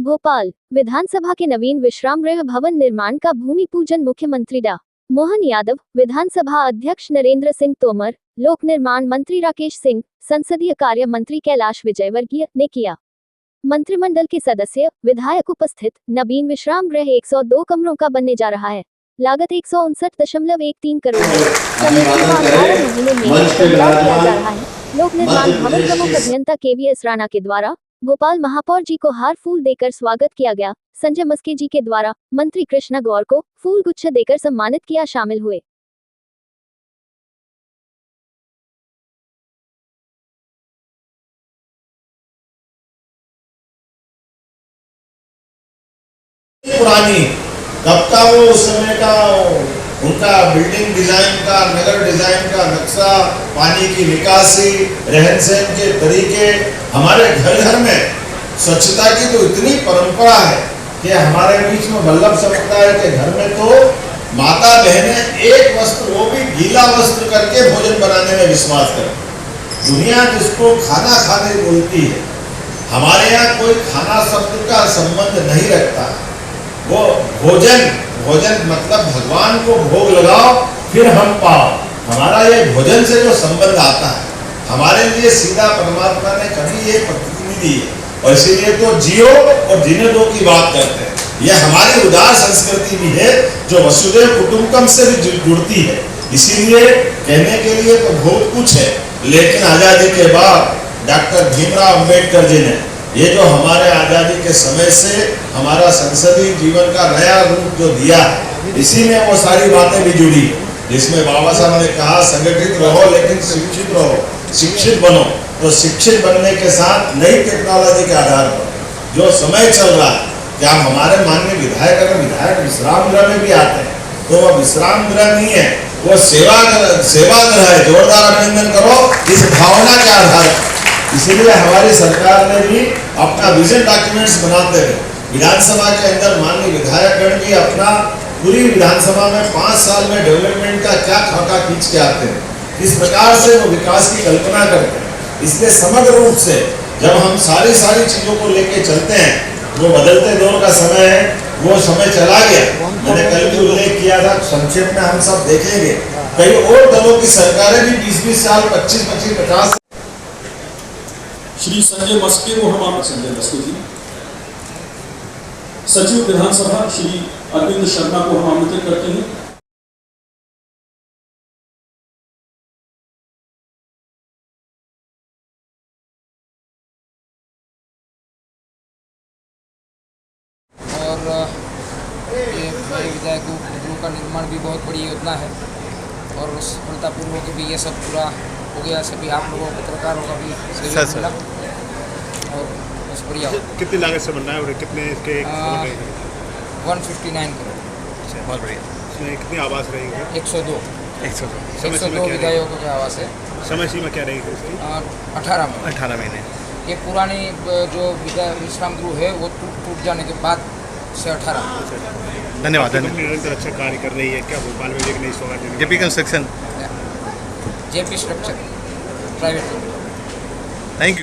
भोपाल विधानसभा के नवीन विश्राम गृह भवन निर्माण का भूमि पूजन मुख्यमंत्री डॉ. मोहन यादव, विधानसभा अध्यक्ष नरेंद्र सिंह तोमर, लोक निर्माण मंत्री राकेश सिंह, संसदीय कार्य मंत्री कैलाश विजयवर्गीय ने किया। मंत्रिमंडल के सदस्य, विधायक उपस्थित। नवीन विश्राम गृह 102 कमरों का बनने जा रहा है। लागत 159.13 करोड़ है। समय सीमा 18 महीने में किया जा रहा है। लोक निर्माण भवन प्रमुख अभियंता KVS राणा के द्वारा भोपाल महापौर जी को हार फूल देकर स्वागत किया गया। संजय मस्के जी के द्वारा मंत्री कृष्णा गौर को फूल गुच्छे देकर सम्मानित किया शामिल हुए। पुरानी कब का वो उस समय का उनका बिल्डिंग डिजाइन का, नगर डिजाइन का नक्शा, पानी की निकासी, रहन सहन के तरीके, हमारे घर घर में स्वच्छता की तो इतनी परंपरा है कि हमारे बीच में वल्लभ समझता है कि घर में तो माता बहनें एक वस्त्र, वो भी गीला वस्त्र करके भोजन बनाने में विश्वास करती। दुनिया जिसको खाना खाने बोलती है, हमारे यहाँ कोई खाना शब्द का संबंध नहीं रखता। वो भोजन मतलब भगवान को भोग लगाओ फिर हम पाओ। हमारा ये भोजन से जो संबंध आता है, हमारे लिए सीधा परमात्मा ने कभी ये प्रतिनिधि दी है, और इसीलिए तो जियो और जीने दो की बात करते हैं। यह हमारी उदार संस्कृति भी है जो वसुदेव कुटुंबकम से भी जुड़ती है। इसीलिए कहने के लिए तो बहुत कुछ है, लेकिन आजादी के बाद डॉक्टर भीमराव अंबेडकर जी ने ये जो हमारे आज़ादी के समय से हमारा संसदीय जीवन का नया रूप जो दिया है, इसी में वो सारी बातें भी जुड़ी, जिसमें बाबा साहब ने कहा संगठित रहो लेकिन शिक्षित रहो, शिक्षित बनो। तो शिक्षित बनने के साथ नई टेक्नोलॉजी के आधार पर जो समय चल रहा है, क्या हमारे माननीय विधायक विश्राम गृह में भी आते हैं, तो वह विश्राम गृह नहीं है, वो सेवा गृह है। जोरदार अभिनंदन करो इस भावना के आधार पर। इसीलिए हमारी सरकार ने भी अपना विजन डॉक्यूमेंट्स बनाते हुए विधानसभा के अंदर माननीय विधायकगण भी अपना पूरी विधानसभा में 5 साल में डेवलपमेंट का क्या खाका खींच के आते हैं, किस प्रकार से वो विकास की कल्पना करते हैं। इसलिए समग्र रूप से जब हम सारी चीजों को लेके चलते हैं, वो बदलते दौर का समय है, वो समय चला गया। मैंने कल भी उल्लेख किया था, संक्षेप में हम सब देखेंगे कई और दलों की सरकारें भी 20-20 साल 25-50 श्री संजय मस्के को हम संजय मस्के जी, सचिव विधानसभा श्री अरविंद शर्मा को हम आमंत्रित करते हैं। और ये विधायक गृह का निर्माण भी बहुत बड़ी योजना है और सफलतापूर्वक भी ये सब पूरा हो गया। सभी आप लोगों पत्रकारों का भी सहयोग मिला और बस बढ़िया। कितनी लागत से बनना है और कितने इसके 159 करोड़। बहुत बढ़िया। इसमें कितनी आवास रहेंगे? 102 विधायकों के आवास है। समय सीमा क्या रहेगी इसकी? 18 महीने। ये पुरानी जो विश्राम गृह है वो टूट जाने के बाद से 18। धन्यवाद। निरंतर अच्छा कार्य कर रही है क्या भोपाल में? एक नई सौगात JP construction, JP structure private. Thank you.